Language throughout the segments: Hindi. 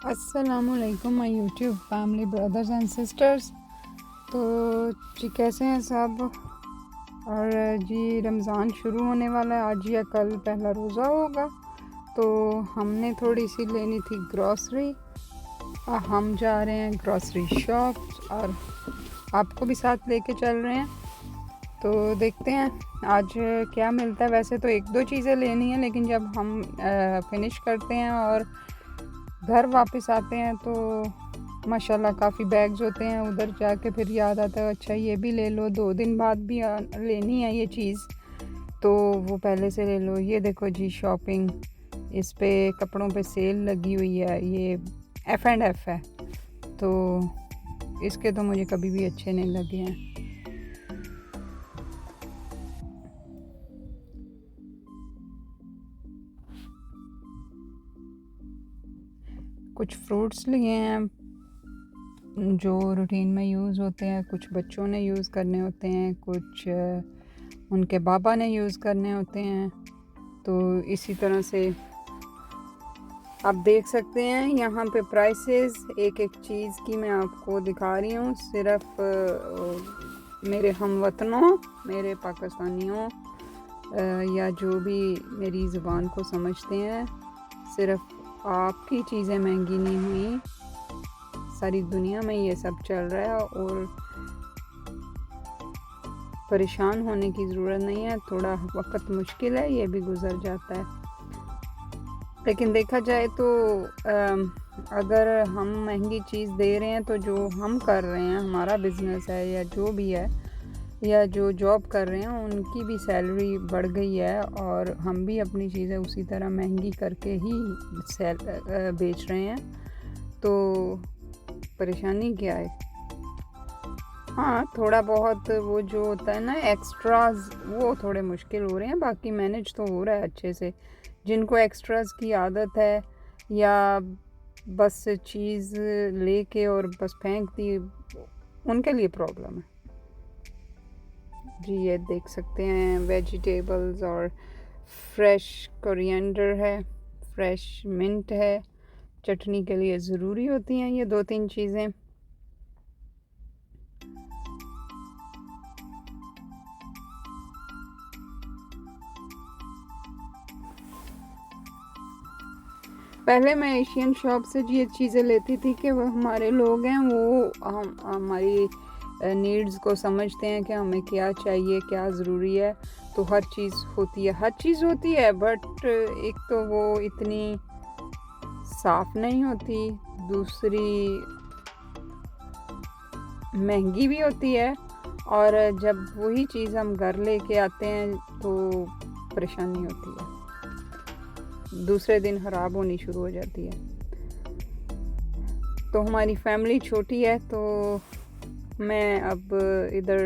अस्सलामुअलैकुम my YouTube family brothers and sisters. तो जी कैसे हैं सब। और जी रमज़ान शुरू होने वाला है, आज या कल पहला रोज़ा होगा। तो हमने थोड़ी सी लेनी थी ग्रॉसरी। हम जा रहे हैं ग्रॉसरी शॉप और आपको भी साथ लेके चल रहे हैं। तो देखते हैं आज क्या मिलता है। वैसे तो एक दो चीज़ें लेनी है, लेकिन जब हम फिनिश करते हैं और घर वापस आते हैं तो माशाल्लाह काफ़ी बैग्स होते हैं। उधर जाके फिर याद आता है अच्छा ये भी ले लो, 2 दिन बाद भी लेनी है ये चीज़, तो वो पहले से ले लो। ये देखो जी शॉपिंग, इस पे कपड़ों पे सेल लगी हुई है। ये F&F है, तो इसके तो मुझे कभी भी अच्छे नहीं लगे हैं। कुछ फ्रूट्स लिए हैं जो रूटीन में यूज़ होते हैं, कुछ बच्चों ने यूज़ करने होते हैं, कुछ उनके बाबा ने यूज़ करने होते हैं। तो इसी तरह से आप देख सकते हैं यहाँ पे प्राइसेस एक एक चीज़ की मैं आपको दिखा रही हूँ। सिर्फ मेरे हमवतनों, मेरे पाकिस्तानियों या जो भी मेरी ज़ुबान को समझते हैं, सिर्फ आपकी चीज़ें महंगी नहीं हुई, सारी दुनिया में ये सब चल रहा है। और परेशान होने की ज़रूरत नहीं है, थोड़ा वक्त मुश्किल है, ये भी गुज़र जाता है। लेकिन देखा जाए तो अगर हम महंगी चीज़ दे रहे हैं तो जो हम कर रहे हैं, हमारा बिज़नेस है या जो भी है, या जो जॉब कर रहे हैं, उनकी भी सैलरी बढ़ गई है और हम भी अपनी चीज़ें उसी तरह महंगी करके ही बेच रहे हैं। तो परेशानी क्या है? हाँ, थोड़ा बहुत वो जो होता है ना एक्स्ट्राज, वो थोड़े मुश्किल हो रहे हैं, बाकी मैनेज तो हो रहा है अच्छे से। जिनको एक्स्ट्राज की आदत है या बस चीज़ लेके और बस फेंक दी, उनके लिए प्रॉब्लम है जी। ये देख सकते हैं वेजिटेबल्स, और फ्रेश कोरिएंडर है, फ्रेश मिंट है, चटनी के लिए ज़रूरी होती हैं ये 2-3 चीज़ें। पहले मैं एशियन शॉप से ये चीज़ें लेती थी कि वो हमारे लोग हैं, वो हमारी नीड्स को समझते हैं कि हमें क्या चाहिए, क्या ज़रूरी है। तो हर चीज़ होती है, हर चीज़ होती है, बट एक तो वो इतनी साफ़ नहीं होती, दूसरी महंगी भी होती है, और जब वही चीज़ हम घर लेके आते हैं तो परेशानी होती है, दूसरे दिन ख़राब होनी शुरू हो जाती है। तो हमारी फैमिली छोटी है, तो मैं अब इधर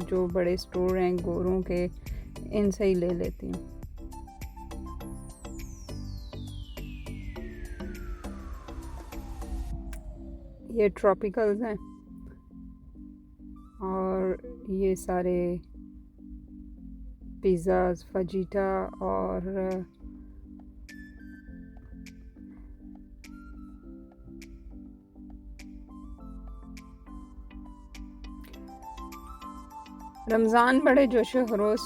जो बड़े स्टोर हैं गोरों के, इनसे ही ले लेती हूँ। ये ट्रॉपिकल्स हैं और ये सारे पिज़्ज़ाज, फजीटा और रमज़ान बड़े जोशो खरोश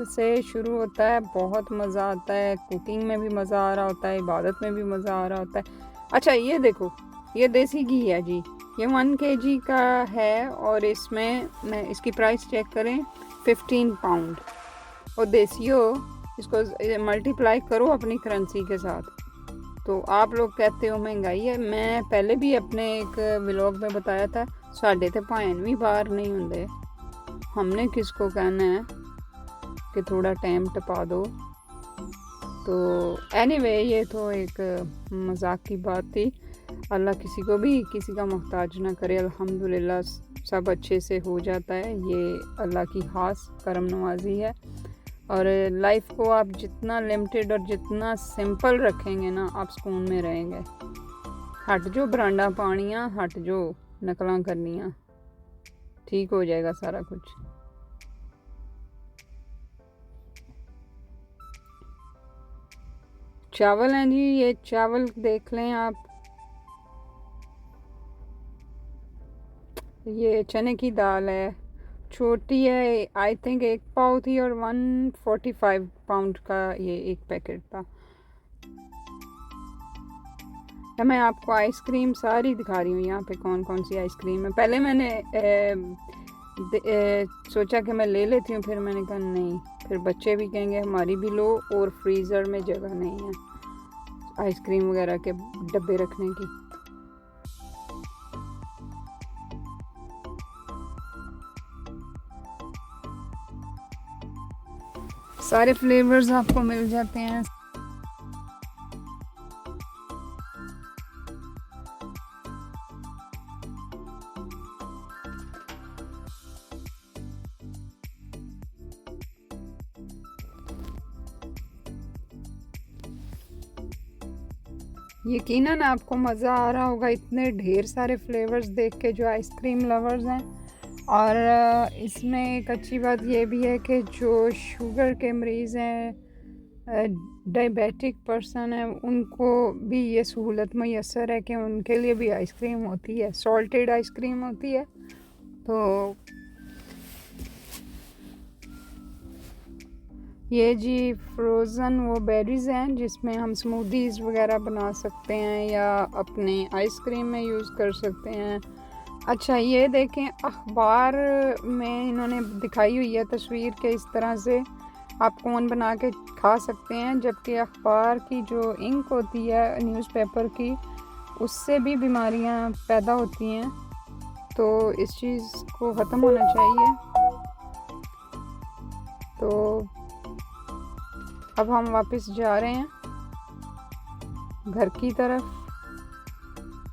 से शुरू होता है, बहुत मज़ा आता है, कुकिंग में भी मज़ा आ रहा होता है, इबादत में भी मज़ा आ रहा होता है। अच्छा ये देखो, ये देसी घी है जी, ये 1 kg का है और इसमें मैं इसकी प्राइस चेक करें, 15 पाउंड। और देसी हो, इसको मल्टीप्लाई करो अपनी करेंसी के साथ, तो आप लोग कहते हो महंगाई है। मैं पहले भी अपने एक व्लॉग में बताया था, साढ़े ते भाएन भी बाहर नहीं होंगे, हमने किसको कहना है कि थोड़ा टाइम टपा दो। तो एनीवे ये तो एक मजाक की बात थी। अल्लाह किसी को भी किसी का मोहताज ना करे, अल्हम्दुलिल्लाह सब अच्छे से हो जाता है, ये अल्लाह की खास करम नवाजी है। और लाइफ को आप जितना लिमिटेड और जितना सिंपल रखेंगे ना, आप सुकून में रहेंगे। हट जो बरांडा पानियाँ, हट जो नकलां करनियाँ, ठीक हो जाएगा सारा कुछ। चावल हैं जी, ये चावल देख लें आप, ये चने की दाल है, छोटी है, आई थिंक 1 पाव थी और 145 पाउंड का ये एक पैकेट था। मैं आपको आइसक्रीम सारी दिखा रही हूँ यहाँ पे कौन कौन सी आइसक्रीम है। पहले मैंने सोचा कि मैं ले लेती हूँ, फिर मैंने कहा नहीं, फिर बच्चे भी कहेंगे हमारी भी लो, और फ्रीज़र में जगह नहीं है आइसक्रीम वगैरह के डब्बे रखने की। सारे फ्लेवर्स आपको मिल जाते हैं। यकीनन आपको मज़ा आ रहा होगा इतने ढेर सारे फ्लेवर्स देख के, जो आइसक्रीम लवर्स हैं। और इसमें एक अच्छी बात ये भी है कि जो शुगर के मरीज़ हैं, डायबिटिक पर्सन है, उनको भी ये सहूलत मैसर है कि उनके लिए भी आइसक्रीम होती है, सॉल्टेड आइसक्रीम होती है। तो ये जी फ्रोज़न वो बेरीज़ हैं जिसमें हम स्मूदीज़ वगैरह बना सकते हैं या अपने आइसक्रीम में यूज़ कर सकते हैं। अच्छा, ये देखें, अखबार में इन्होंने दिखाई हुई है तस्वीर के इस तरह से आप कोन बना के खा सकते हैं, जबकि अखबार की जो इंक होती है न्यूज़पेपर की, उससे भी बीमारियां पैदा होती हैं। तो इस चीज़ को ख़त्म होना चाहिए। तो अब हम वापस जा रहे हैं घर की तरफ,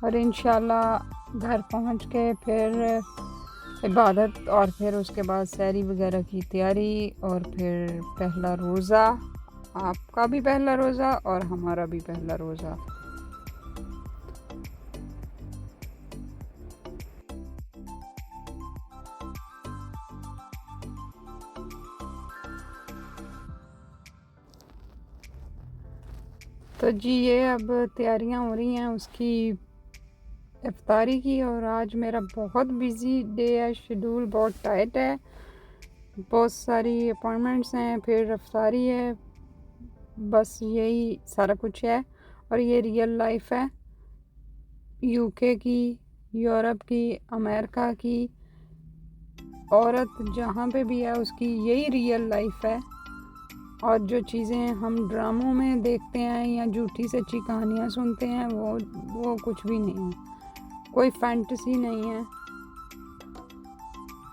और इंशाल्लाह घर पहुंच के फिर इबादत, और फिर उसके बाद सहरी वगैरह की तैयारी, और फिर पहला रोज़ा, आपका भी पहला रोज़ा और हमारा भी पहला रोज़ा। तो जी ये अब तैयारियां हो रही हैं उसकी इफ्तारी की, और आज मेरा बहुत बिज़ी डे है, शेड्यूल बहुत टाइट है, बहुत सारी अपॉइंटमेंट्स हैं, फिर इफ्तारी है, बस यही सारा कुछ है। और ये रियल लाइफ है यूके की, यूरोप की, अमेरिका की औरत जहाँ पे भी है उसकी यही रियल लाइफ है। और जो चीज़ें हम ड्रामों में देखते हैं या झूठी सच्ची कहानियाँ सुनते हैं, वो कुछ भी नहीं है, कोई फैंटेसी नहीं है।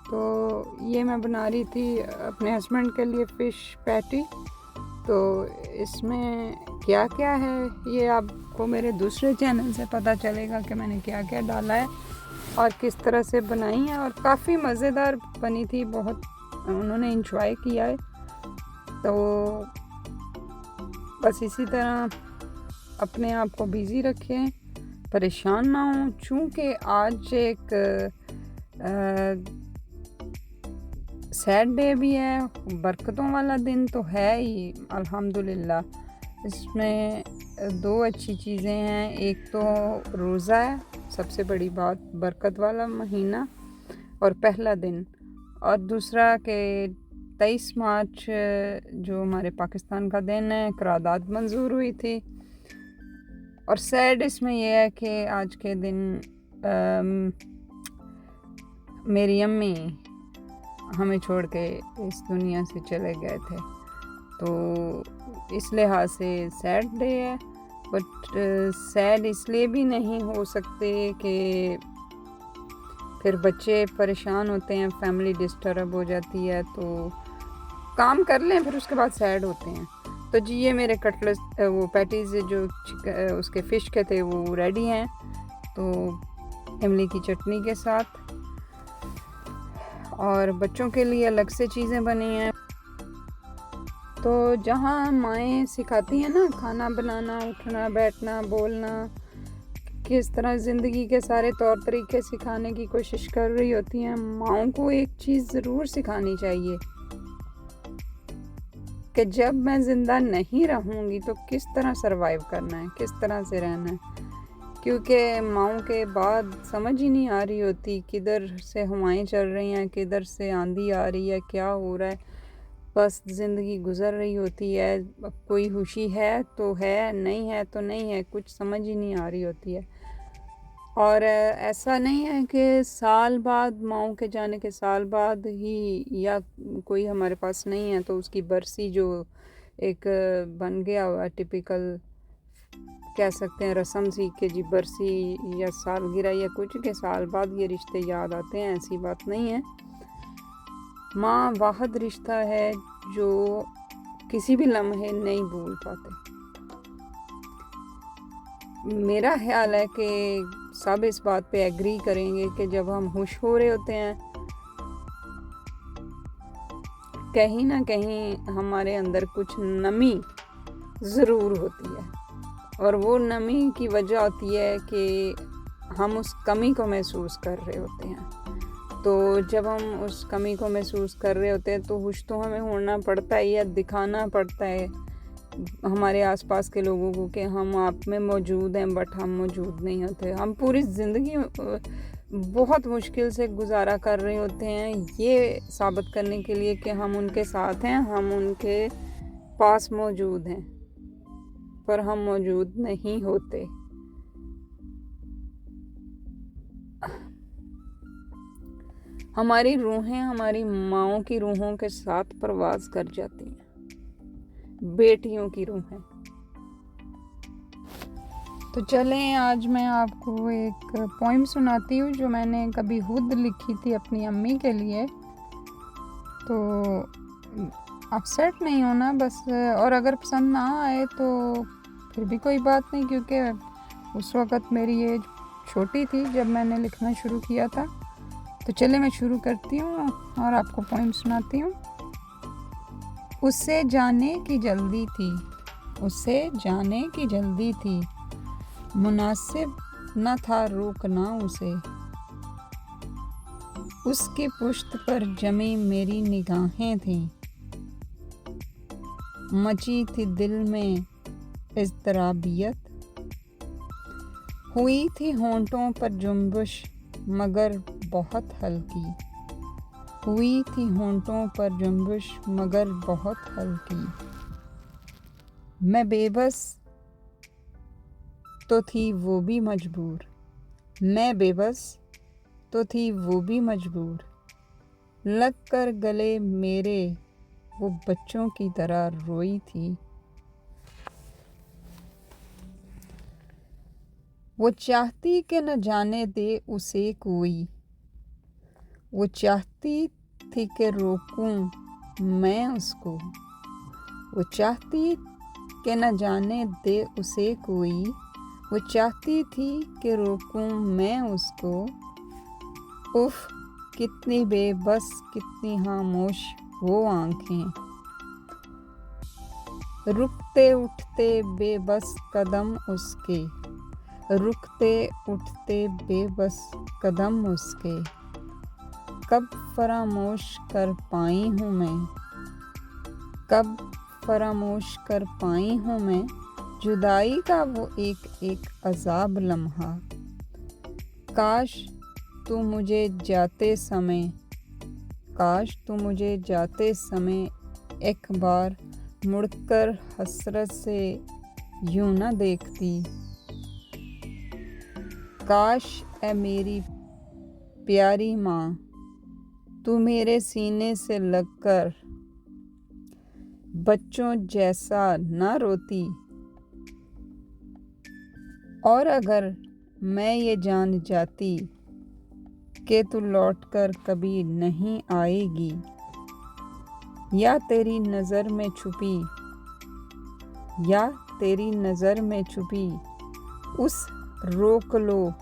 तो ये मैं बना रही थी अपने हस्बैंड के लिए फ़िश पैटी। तो इसमें क्या क्या है ये आपको मेरे दूसरे चैनल से पता चलेगा कि मैंने क्या क्या डाला है और किस तरह से बनाई है, और काफ़ी मज़ेदार बनी थी, बहुत उन्होंने इंजॉय किया है। तो बस इसी तरह अपने आप को बिज़ी रखें, परेशान ना हों, चूँकि आज एक सैड डे भी है, बरकतों वाला दिन तो है ही अल्हम्दुलिल्लाह। इसमें दो अच्छी चीज़ें हैं, एक तो रोज़ा है, सबसे बड़ी बात, बरकत वाला महीना और पहला दिन, और दूसरा कि 23 मार्च जो हमारे पाकिस्तान का दिन है, करारदाद मंजूर हुई थी। और सैड इसमें यह है कि आज के दिन मेरी अम्मी हमें छोड़ के इस दुनिया से चले गए थे, तो इस लिहाज से सैड डे है। बट सैड इसलिए भी नहीं हो सकते कि फिर बच्चे परेशान होते हैं, फैमिली डिस्टर्ब हो जाती है, तो काम कर लें फिर उसके बाद सैड होते हैं। तो जी ये मेरे कटलेस वो पैटीज़ जो उसके फ़िश के थे वो रेडी हैं, तो इमली की चटनी के साथ, और बच्चों के लिए अलग से चीज़ें बनी हैं। तो जहाँ माएँ सिखाती हैं ना खाना बनाना, उठना बैठना बोलना, किस तरह ज़िंदगी के सारे तौर तरीके सिखाने की कोशिश कर रही होती हैं, माओं को एक चीज़ ज़रूर सिखानी चाहिए कि जब मैं ज़िंदा नहीं रहूँगी तो किस तरह सरवाइव करना है, किस तरह से रहना है। क्योंकि माँओं के बाद समझ ही नहीं आ रही होती किधर से हवाएं चल रही हैं, किधर से आंधी आ रही है, क्या हो रहा है। बस ज़िंदगी गुजर रही होती है। अब कोई खुशी है तो है, नहीं है तो नहीं है, कुछ समझ ही नहीं आ रही होती है। और ऐसा नहीं है कि साल बाद, माँओं के जाने के साल बाद ही, या कोई हमारे पास नहीं है तो उसकी बरसी जो एक बन गया हुआ टिपिकल, कह सकते हैं रस्म सी के जी बरसी या सालगिरह या कुछ के साल बाद ये रिश्ते याद आते हैं, ऐसी बात नहीं है। माँ वाहिद रिश्ता है जो किसी भी लम्हे नहीं भूल पाते। मेरा ख्याल है कि सब इस बात पे एग्री करेंगे कि जब हम खुश हो रहे होते हैं, कहीं ना कहीं हमारे अंदर कुछ नमी ज़रूर होती है, और वो नमी की वजह होती है कि हम उस कमी को महसूस कर रहे होते हैं। तो जब हम उस कमी को महसूस कर रहे होते हैं तो खुश तो हमें होना पड़ता है या दिखाना पड़ता है हमारे आसपास के लोगों को कि हम आप में मौजूद हैं, बट हम मौजूद नहीं होते। हम पूरी ज़िंदगी बहुत मुश्किल से गुजारा कर रहे होते हैं ये साबित करने के लिए कि हम उनके साथ हैं, हम उनके पास मौजूद हैं, पर हम मौजूद नहीं होते। हमारी रूहें हमारी माँओं की रूहों के साथ प्रवास कर जाती हैं, बेटियों की रूहें। तो चलें, आज मैं आपको एक पोइम सुनाती हूँ जो मैंने कभी खुद लिखी थी अपनी अम्मी के लिए। तो अपसेट नहीं होना बस, और अगर पसंद ना आए तो फिर भी कोई बात नहीं, क्योंकि उस वक़्त मेरी एज छोटी थी जब मैंने लिखना शुरू किया था। तो चले मैं शुरू करती हूँ और आपको पोइम सुनाती हूँ। उससे जाने की जल्दी थी, उससे जाने की जल्दी थी, मुनासिब न था रोकना उसे। उसकी पुश्त पर जमी मेरी निगाहें थीं, मची थी दिल में इज़्तिराबियत। हुई थी होंठों पर जुम्बिश मगर बहुत हल्की, हुई थी होंठों पर जुम्बिश मगर बहुत हल्की। मैं बेबस तो थी वो भी मजबूर, मैं बेबस तो थी वो भी मजबूर। लग कर गले मेरे वो बच्चों की तरह रोई थी। वो चाहती कि न जाने दे उसे कोई, वो चाहती थी कि रोकूं मैं उसको। वो चाहती कि न जाने दे उसे कोई, वो चाहती थी कि रोकूं मैं उसको। उफ कितनी बेबस, कितनी खामोश वो आंखें, रुकते उठते बेबस कदम उसके, रुकते उठते बेबस कदम उसके। कब फरामोश कर पाई हूँ मैं, कब फरामोश कर पाई हूँ मैं जुदाई का वो एक एक अजाब लम्हा। काश तू मुझे जाते समय, काश तू मुझे जाते समय एक बार मुड़कर हसरत से यूं न देखती। काश ए मेरी प्यारी माँ तू मेरे सीने से लगकर बच्चों जैसा न रोती। और अगर मैं ये जान जाती कि तू लौटकर कभी नहीं आएगी, या तेरी नज़र में छुपी, या तेरी नज़र में छुपी उस रोक लो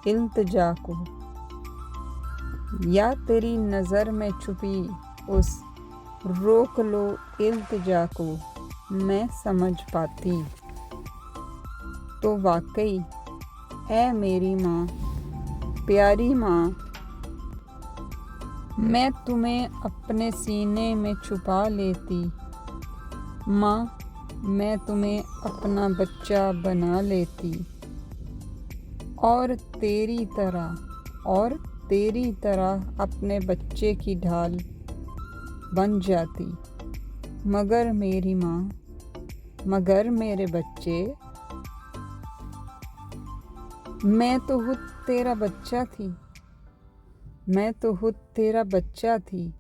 इल्तिजा को, या तेरी नज़र में छुपी उस रोक लो इल्तिजा को मैं समझ पाती। तो वाकई ऐ मेरी माँ, प्यारी माँ, मैं तुम्हें अपने सीने में छुपा लेती। माँ मैं तुम्हें अपना बच्चा बना लेती। और तेरी तरह अपने बच्चे की ढाल बन जाती। मगर मेरी माँ, मगर मेरे बच्चे, मैं तो खुद तेरा बच्चा थी, मैं तो खुद तेरा बच्चा थी।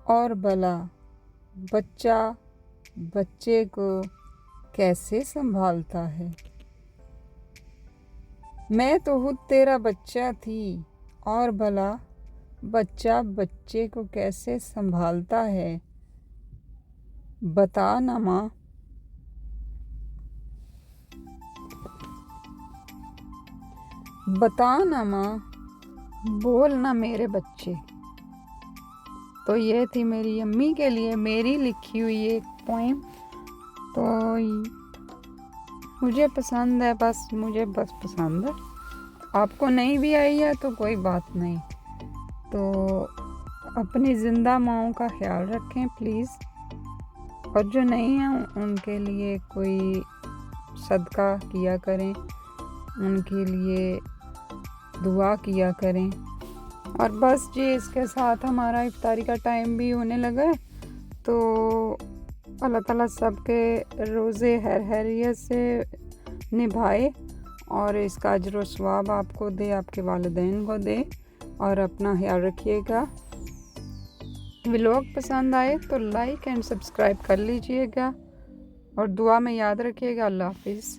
और भला बच्चा बच्चे को कैसे संभालता है। मैं तो खुद तेरा बच्चा थी, और भला बच्चा बच्चे को कैसे संभालता है। बता ना माँ, बता ना माँ, बोल ना मेरे बच्चे। तो ये थी मेरी अम्मी के लिए मेरी लिखी हुई एक पोएम। तो मुझे पसंद है, मुझे बस पसंद है। आपको नहीं भी आई है तो कोई बात नहीं। तो अपनी ज़िंदा माँओं का ख्याल रखें प्लीज़। और जो नहीं हैं उनके लिए कोई सदका किया करें, उनके लिए दुआ किया करें। और बस जी, इसके साथ हमारा इफ्तारी का टाइम भी होने लगा है। तो अल्लाह ताला सबके रोज़े खैरियत से निभाए और इसका अजर व सवाब आपको दे, आपके वालिदैन को दे। और अपना ख्याल रखिएगा। व्लॉग पसंद आए तो लाइक एंड सब्सक्राइब कर लीजिएगा और दुआ में याद रखिएगा। अल्लाह हाफिज़।